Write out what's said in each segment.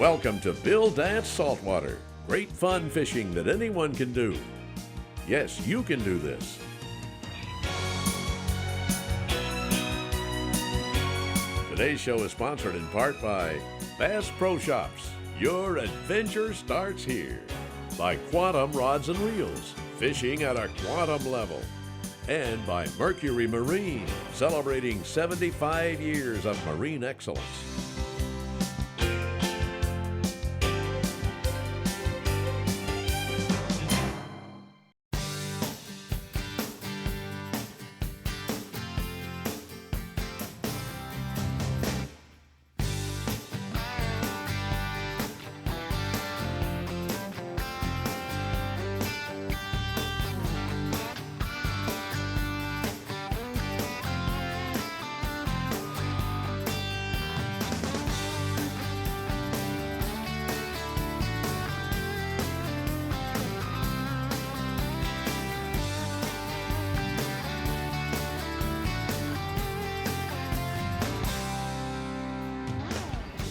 Welcome to Bill Dance Saltwater. Great fun fishing that anyone can do. Yes, you can do this. Today's show is sponsored in part by Bass Pro Shops. Your adventure starts here. By Quantum Rods and Reels, fishing at a quantum level. And by Mercury Marine, celebrating 75 years of marine excellence.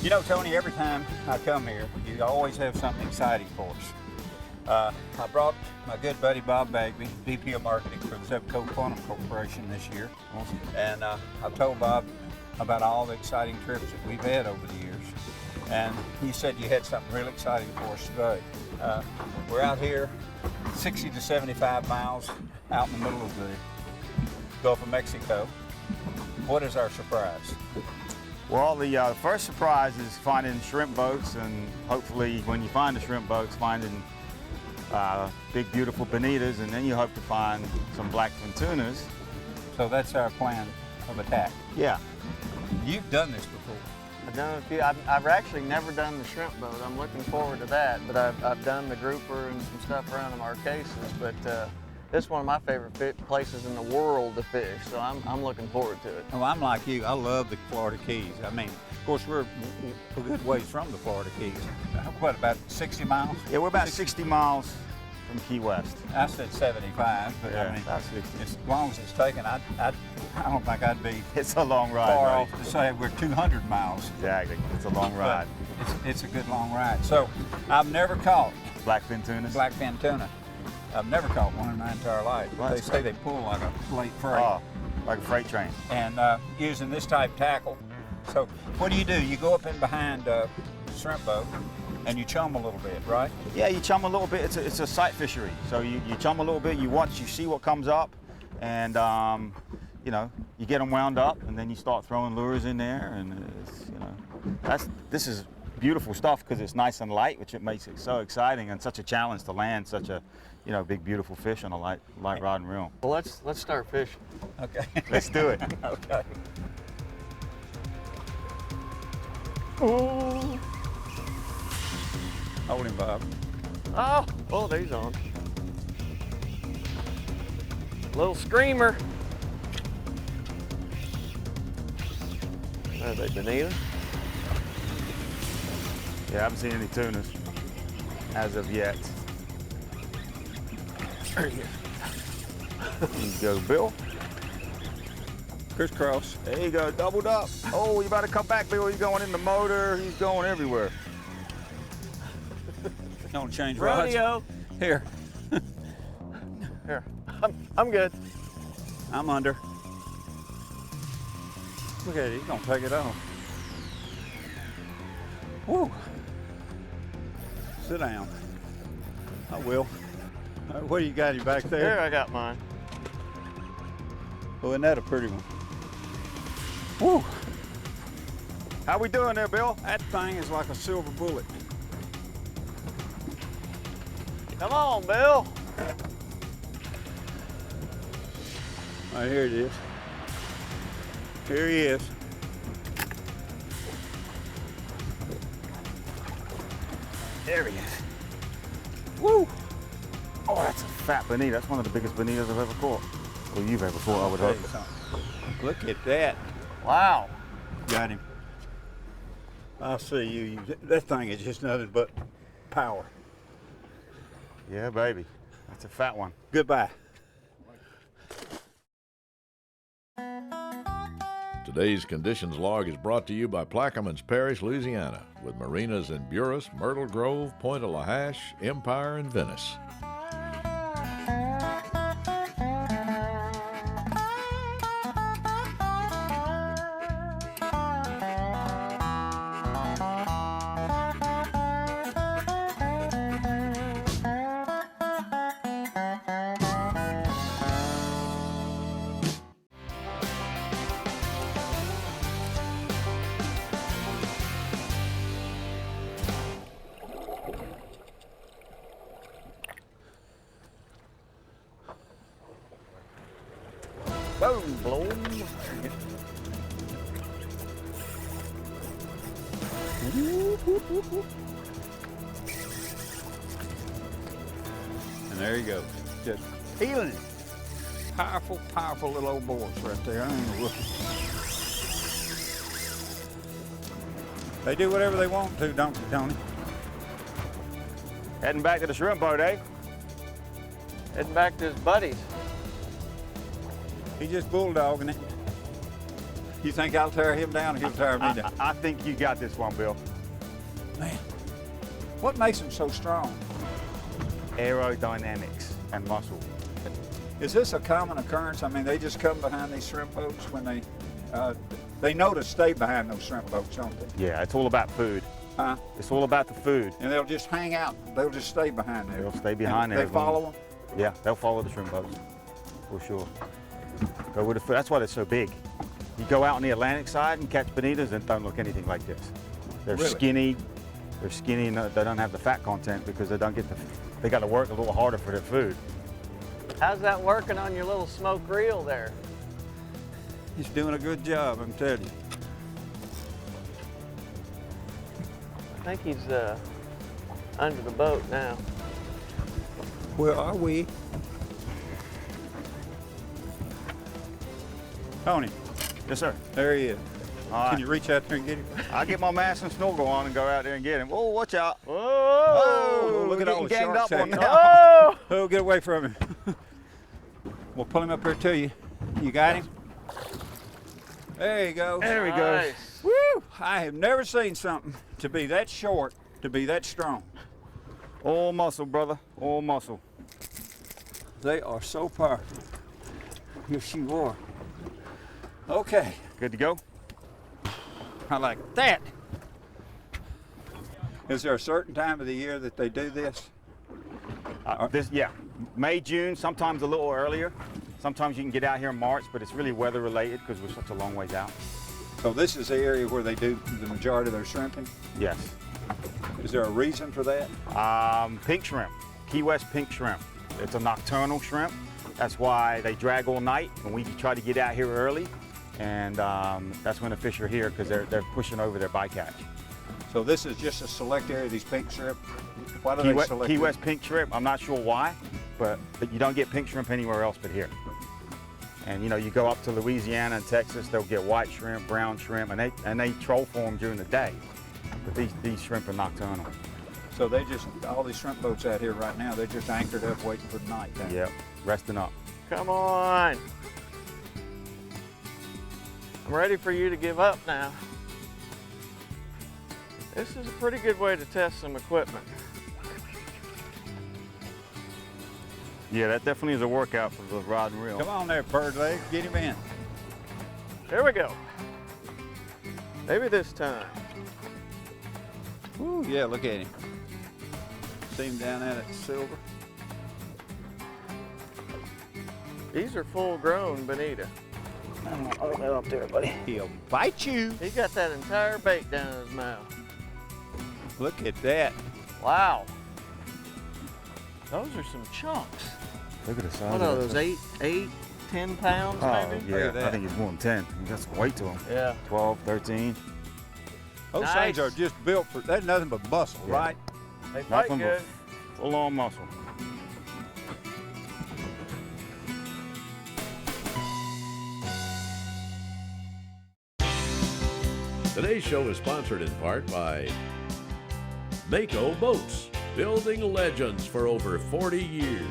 You know, Tony, every time I come here, you always have something exciting for us. I brought my good buddy Bob Bagby, VP of Marketing for the Zebco Quantum Corporation this year. Awesome. And I told Bob about all the exciting trips that we've had over the years. And he said you had something really exciting for us today. We're out here 60 to 75 miles out in the middle of the Gulf of Mexico. What is our surprise? Well, the first surprise is finding shrimp boats, and hopefully when you find the shrimp boats, finding big, beautiful bonitas, and then you hope to find some blackfin tunas. So that's our plan of attack. Yeah. You've done this before. I've done a few. I've actually never done the shrimp boat. I'm looking forward to that, but I've done the grouper and some stuff around the Marquesas, but this is one of my favorite places in the world to fish, so I'm looking forward to it. Well, I'm like you. I love the Florida Keys. I mean, of course, we're a good ways from the Florida Keys. What, about 60 miles? Yeah, we're about 60 miles from Key West. I said 75, but Yeah, I mean, about 60. as long as it's taken, I don't think I'd be It's a long ride, far buddy. off to say we're 200 miles. Exactly. It's a long ride. But it's a good long ride. So I've never caught Blackfin tunas? blackfin tuna. I've never caught one in my entire life. Well, They that's say they pull like a late freight. Oh, like a freight train. And using this type tackle. So what do? You go up in behind the shrimp boat and you chum a little bit, right? Yeah, you chum a little bit. It's a sight fishery. So you chum a little bit, you watch, you see what comes up, and you know, you get them wound up, and then you start throwing lures in there, and it's, you know, this is beautiful stuff because it's nice and light, which it makes it so exciting and such a challenge to land such a, you know, big beautiful fish on a light rod and reel. Well, let's start fishing. Okay. Let's do it. Okay. Ooh. Hold him, Bob. Oh, there's on. Little screamer. Are they bonita? Yeah, I haven't seen any tunas as of yet. There you Go, Bill. Crisscross. There you go, doubled up. Oh, you better come back, Bill. He's going in the motor. He's going everywhere. Don't change rods. Rodeo. Here. Here, I'm good. I'm under. Look at it. He's gonna take it off. Woo. Sit down. I will. What do you got back Here, there? I got mine. Oh, isn't that a pretty one? Woo. How we doing there, Bill? That thing is like a silver bullet. Come on, Bill. All right, here it is. Here he is. There he is. Woo! Oh, that's a fat bonita. That's one of the biggest bonitas I've ever caught. Or you've ever caught, I would Tell hope. you something. Look at that. Wow. Got him. I see you. That thing is just nothing but power. Yeah, baby. That's a fat one. Goodbye. Today's Conditions Log is brought to you by Plaquemines Parish, Louisiana, with marinas in Buras, Myrtle Grove, Point of La Hache, Empire, and Venice. Boom, blow 'em. And there you go. Just feeling it. Powerful, powerful little old boys right there. I ain't gonna look. They do whatever they want to, don't they, Tony? Heading back to the shrimp boat, eh? Heading back to his buddies. He just bulldogging it. You think I'll tear him down or he'll tear me down? I think you got this one, Bill. Man, what makes him so strong? Aerodynamics and muscle. Is this a common occurrence? I mean, they just come behind these shrimp boats when they know to stay behind those shrimp boats, don't they? Yeah, it's all about food. Huh? It's all about the food. And they'll just hang out. They'll just stay behind there. They'll stay behind And there. They follow them? Yeah, they'll follow the shrimp boats, for sure. Go with the food. That's why they're so big. You go out on the Atlantic side and catch bonitas and don't look anything like this. They're Really? skinny. They're skinny and they don't have the fat content because they don't get they got to work a little harder for their food. How's that working on your little smoke reel there? He's doing a good job, I'm telling you. I think he's under the boat now. Where are we? Tony, Yes, sir. there he is. All right. Can you reach out there and get him? I'll get my mask and snorkel on and go out there and get him. Whoa, watch out. Whoa! Oh, look we're at all getting the ganged sharks up on out now. Oh! Oh, get away from him. We'll pull him up here to you. You got him? There you go. There he goes. Nice. Woo! I have never seen something to be that short, to be that strong. All muscle, brother. All muscle. They are so powerful. Yes, you are. Okay, Good to go? I like that. Is there a certain time of the year that they do this? Yeah, May, June, sometimes a little earlier. Sometimes you can get out here in March, but it's really weather related because we're such a long ways out. So this is the area where they do the majority of their shrimping? Yes. Is there a reason for that? Pink shrimp, Key West pink shrimp. It's a nocturnal shrimp. That's why they drag all night, and we try to get out here early, and that's when the fish are here because they're pushing over their bycatch. So this is just a select area of these pink shrimp? Why do Key, they West, select Key it? West pink shrimp, I'm not sure why, but you don't get pink shrimp anywhere else but here. And you know, you go up to Louisiana and Texas, they'll get white shrimp, brown shrimp, and they troll for them during the day. But these shrimp are nocturnal. So they just, all these shrimp boats out here right now, they're just anchored up waiting for the night time. Yep, resting up. Come on. I'm ready for you to give up now. This is a pretty good way to test some equipment. Yeah, that definitely is a workout for the rod and reel. Come on there, bird leg, get him in. Here we go. Maybe this time. Woo, yeah, look at him. See him down there at the silver? These are full grown bonita. Up there, buddy. He'll bite you. He got that entire bait down in his mouth. Look at that. Wow. Those are some chunks. Look at the size What of are that those, stuff. 10 pounds Oh, maybe? Look yeah, at I that. think it's more than 10. That's weight to them. Yeah. 12, 13. Those Nice. things are just built for, that's nothing but muscle, Yeah. right? They fight Nothing good. but full-on muscle. Today's show is sponsored in part by Mako Boats, building legends for over 40 years.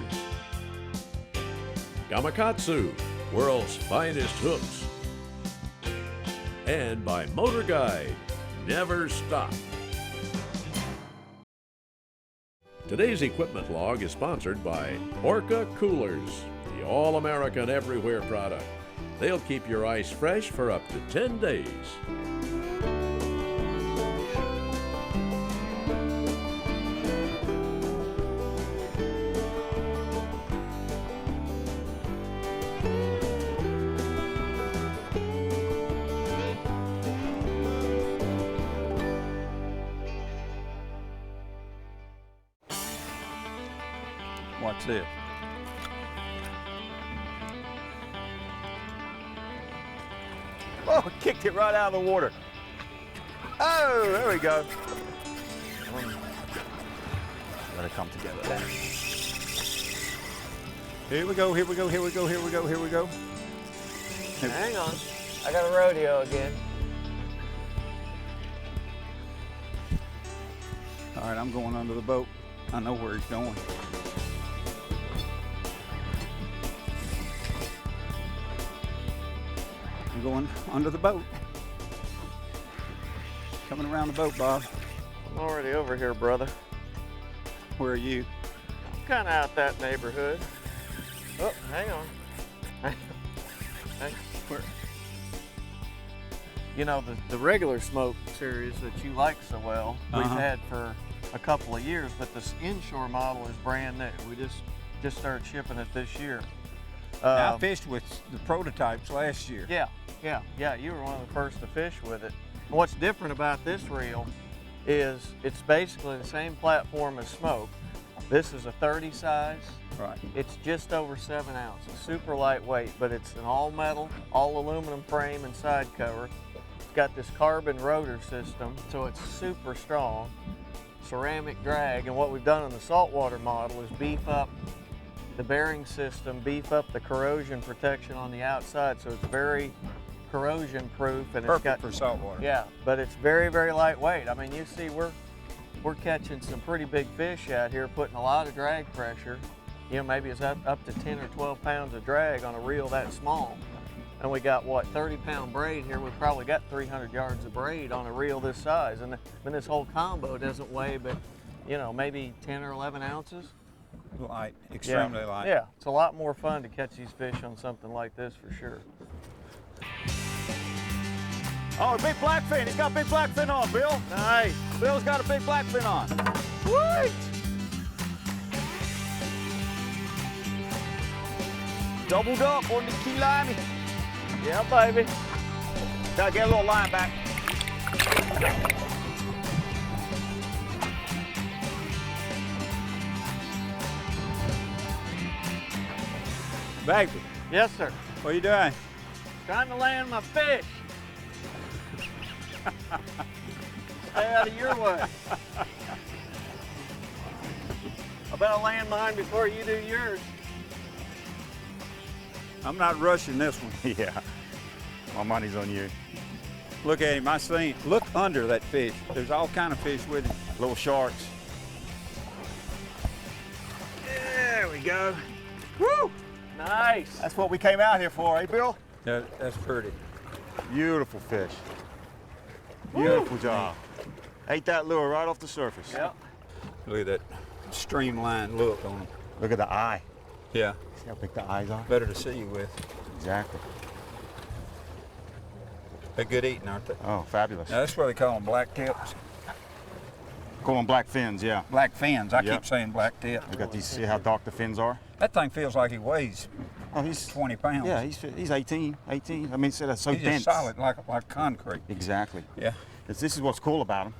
Gamakatsu, world's finest hooks. and by Motor Guide. Never stop. Today's equipment log is sponsored by Orca Coolers, the all-American everywhere product. They'll keep your ice fresh for up to 10 days. Watch this. Oh, kicked it right out of the water. Oh, there we go. Let it come together. Here we go, here we go, here we go, here we go, here we go. Hang on. I got a rodeo again. All right, I'm going under the boat. I know where he's going. I'm going under the boat. Coming around the boat, Bob. I'm already over here, brother. Where are you? Kind of out that neighborhood. Oh, hang on. Hang on. Where? You know, the regular smoke series that you like so well, we've had for a couple of years, but this inshore model is brand new. We just started shipping it this year. I fished with the prototypes last year. Yeah, you were one of the first to fish with it. And what's different about this reel is it's basically the same platform as smoke. This is a 30 size. Right. It's just over 7 ounces, super lightweight, but it's an all metal, all aluminum frame and side cover. It's got this carbon rotor system, so it's super strong. Ceramic drag, and what we've done on the saltwater model is beef up the bearing system, beef up the corrosion protection on the outside, so it's very corrosion proof, and Perfect it's got for saltwater. Yeah, but it's very, very lightweight. I mean, you see, we're catching some pretty big fish out here, putting a lot of drag pressure. You know, maybe it's up to 10 or 12 pounds of drag on a reel that small. And we got, what, 30-pound braid here. We've probably got 300 yards of braid on a reel this size. And then this whole combo doesn't weigh but, you know, maybe 10 or 11 ounces. Light, extremely light. Yeah, it's a lot more fun to catch these fish on something like this for sure. Oh, big blackfin. He's got a big blackfin on, Bill. Nice. Bill's got a big blackfin on. Sweet. Doubled up on the key limey. Yeah, baby. Gotta get a little line back. Baby, Yes, sir. what are you doing? Trying to land my fish. Stay out of your way. I better land mine before you do yours. I'm not rushing this one. Yeah. My money's on you. Look at him, I seen. Look under that fish. There's all kind of fish with him. Little sharks. There we go. Woo! Nice. That's what we came out here for, eh, Bill? That's pretty. Beautiful fish. Beautiful job. Ate that lure right off the surface. Yep. Look at that streamlined look on him. Look at the eye. Yeah, See how big the eyes are? better to see you with. Exactly. They're good eating, aren't they? Oh, fabulous. Now, that's what they call them, black tips. Call them black fins, yeah. Black fins. I Yep. keep saying black tip. Look at these, see how dark the fins are? That thing feels like he weighs Oh, he's 20 pounds. Yeah, he's 18. I mean, so that's so He's dense. just solid, like concrete. Exactly. Yeah. This is what's cool about them.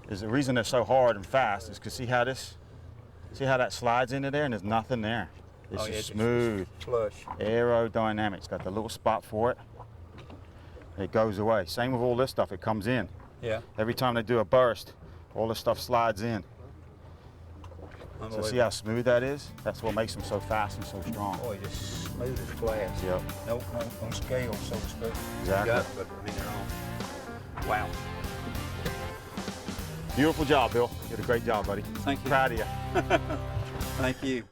Is the reason they're so hard and fast is because see how that slides into there and there's nothing there. It's Oh, yeah, just it's smooth, Flush. aerodynamic. It's got the little spot for it. It goes away. Same with all this stuff. It comes in. Yeah. Every time they do a burst, all this stuff slides in. So see how smooth that is? That's what makes them so fast and so strong. Boy, just smooth as glass. Yep. No scale, so to speak. Exactly. You got it, but I mean, they're on. Wow. Beautiful job, Bill. You did a great job, buddy. Thank you. Proud of you. Thank you.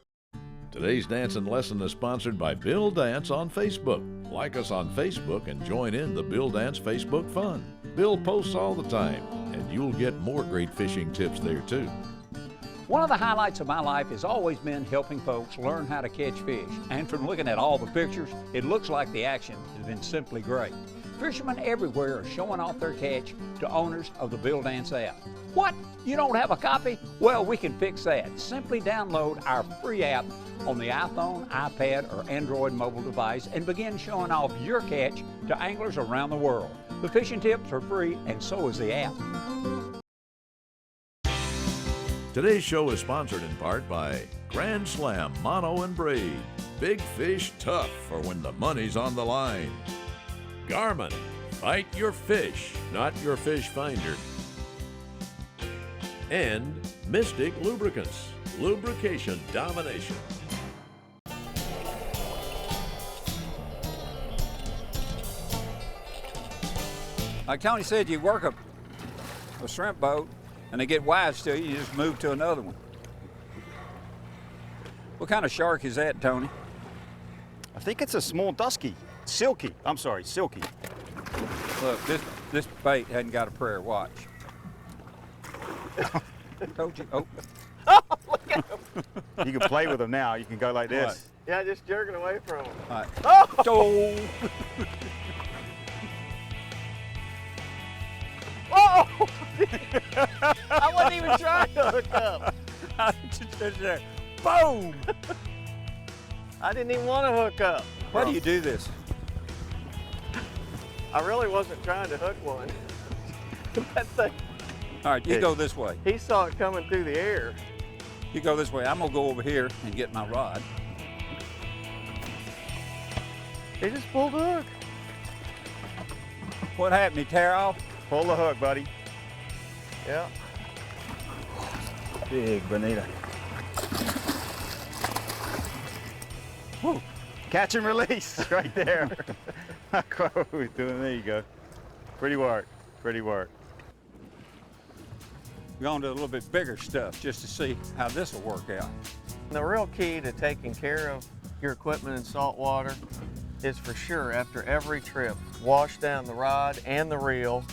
Today's dancing lesson is sponsored by Bill Dance on Facebook. Like us on Facebook and join in the Bill Dance Facebook fun. Bill posts all the time, and you'll get more great fishing tips there too. One of the highlights of my life has always been helping folks learn how to catch fish. And from looking at all the pictures, it looks like the action has been simply great. Fishermen everywhere are showing off their catch to owners of the Bill Dance app. What? You don't have a copy? Well, we can fix that. Simply download our free app on the iPhone, iPad, or Android mobile device and begin showing off your catch to anglers around the world. The fishing tips are free, and so is the app. Today's show is sponsored in part by Grand Slam Mono and Braid. Big fish tough for when the money's on the line. Garmin, fight your fish, not your fish finder. And Mystic Lubricants, lubrication domination. Like Tony said, you work a shrimp boat and they get wise to you, you just move to another one. What kind of shark is that, Tony? I think it's a small dusky. Silky. I'm sorry, silky. Look, this bait hadn't got a prayer. Watch. Told you. Oh. Look at him. You can play with them now. You can go like this. What? Yeah, just jerking away from him. All right. Oh! Oh! I wasn't even trying to hook up. Boom! I didn't even want to hook up. Why do you do this? I really wasn't trying to hook one. That thing, All right, you go this way. he saw it coming through the air. You go this way. I'm gonna go over here and get my rod. He just pulled the hook. What happened? He tear off? Pull the hook, buddy. Yeah. Big bonita. Woo. Catch and release right there. What we're doing, there you go. Pretty work, pretty work. We're going to do a little bit bigger stuff just to see how this will work out. The real key to taking care of your equipment in salt water is for sure after every trip, wash down the rod and the reel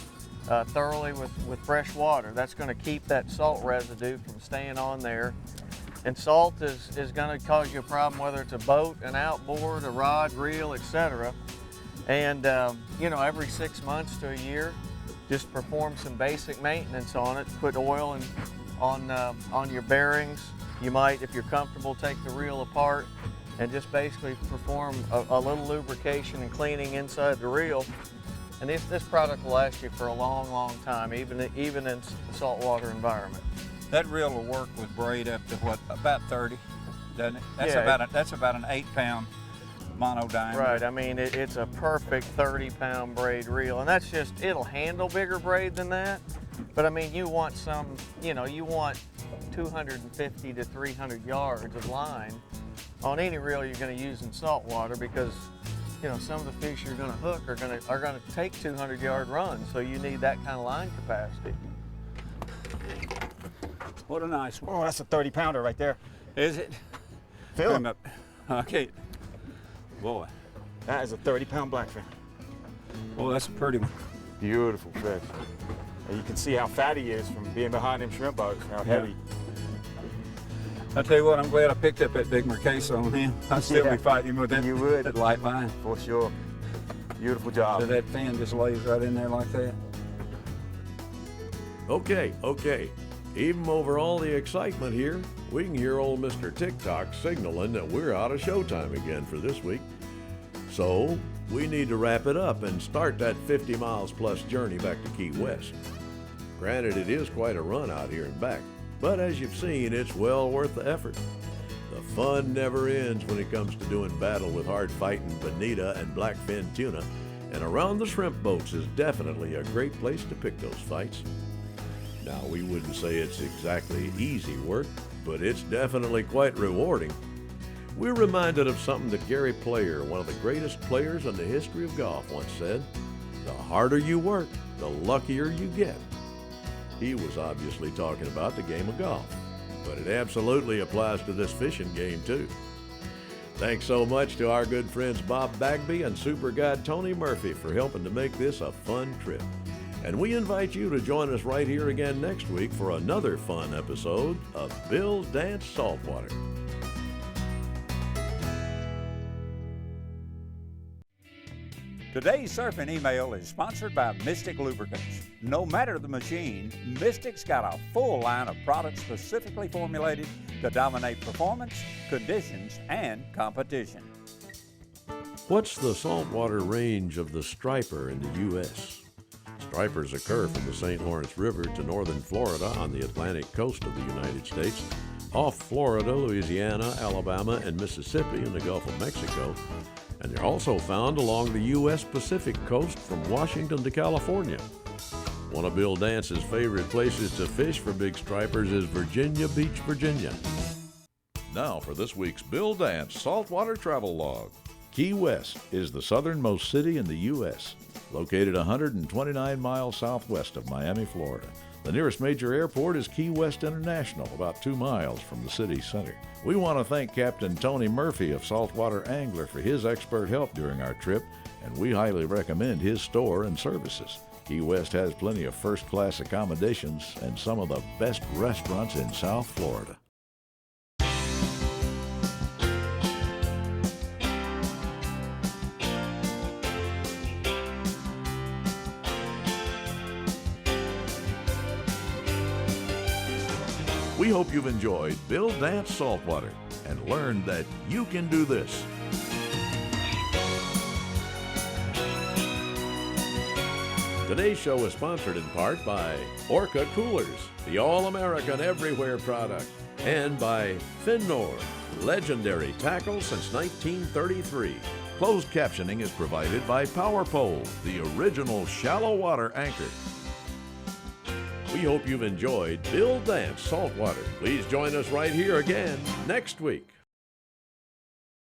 thoroughly with fresh water. That's going to keep that salt residue from staying on there. And salt is going to cause you a problem whether it's a boat, an outboard, a rod, reel, etc. And you know, every 6 months to a year, just perform some basic maintenance on it. Put oil on your bearings. You might, if you're comfortable, take the reel apart and just basically perform a little lubrication and cleaning inside the reel. And this product will last you for a long, long time, even in the saltwater environment. That reel will work with braid up to what, about 30, doesn't it? That's Yeah, that's about an 8-pound mono diameter. Right, I mean, it's a perfect 30-pound braid reel, and that's just, it'll handle bigger braid than that, but I mean, you want some, you know, you want 250 to 300 yards of line on any reel you're going to use in saltwater, because, you know, some of the fish you're going to hook are going to take 200-yard runs, so you need that kind of line capacity. What a nice one. Oh, that's a 30-pounder right there. Is it? Feel Come it. up. Okay. Boy. That is a 30-pound blackfin. Well, that's a pretty one. Beautiful fish. And you can see how fat he is from being behind them shrimp boats, how heavy. I tell you what, I'm glad I picked up that big Mercase on him. I'd still Yeah. be fighting him with that, You would. that light line. For sure. Beautiful job. So that fin just lays right in there like that. Okay. Even over all the excitement here, we can hear old Mr. TikTok signaling that we're out of showtime again for this week. So we need to wrap it up and start that 50 miles plus journey back to Key West. Granted, it is quite a run out here and back, but as you've seen, it's well worth the effort. The fun never ends when it comes to doing battle with hard-fighting bonita and blackfin tuna, and around the shrimp boats is definitely a great place to pick those fights. Now, we wouldn't say it's exactly easy work, but it's definitely quite rewarding. We're reminded of something that Gary Player, one of the greatest players in the history of golf, once said: "The harder you work, the luckier you get." He was obviously talking about the game of golf, but it absolutely applies to this fishing game too. Thanks so much to our good friends Bob Bagby and Super Guide Tony Murphy for helping to make this a fun trip. And we invite you to join us right here again next week for another fun episode of Bill's Dance Saltwater. Today's surfing email is sponsored by Mystic Lubricants. No matter the machine, Mystic's got a full line of products specifically formulated to dominate performance, conditions, and competition. What's the saltwater range of the striper in the U.S.? Stripers occur from the St. Lawrence River to northern Florida on the Atlantic coast of the United States, off Florida, Louisiana, Alabama, and Mississippi in the Gulf of Mexico, and they're also found along the U.S. Pacific coast from Washington to California. One of Bill Dance's favorite places to fish for big stripers is Virginia Beach, Virginia. Now for this week's Bill Dance Saltwater Travel Log. Key West is the southernmost city in the U.S., located 129 miles southwest of Miami, Florida. The nearest major airport is Key West International, about 2 miles from the city center. We want to thank Captain Tony Murphy of Saltwater Angler for his expert help during our trip, and we highly recommend his store and services. Key West has plenty of first-class accommodations and some of the best restaurants in South Florida. We hope you've enjoyed Bill Dance Saltwater and learned that you can do this. Today's show is sponsored in part by Orca Coolers, the all-American everywhere product, and by Finnor, legendary tackle since 1933. Closed captioning is provided by Power Pole, the original shallow water anchor. We hope you've enjoyed Bill Dance Saltwater. Please join us right here again next week.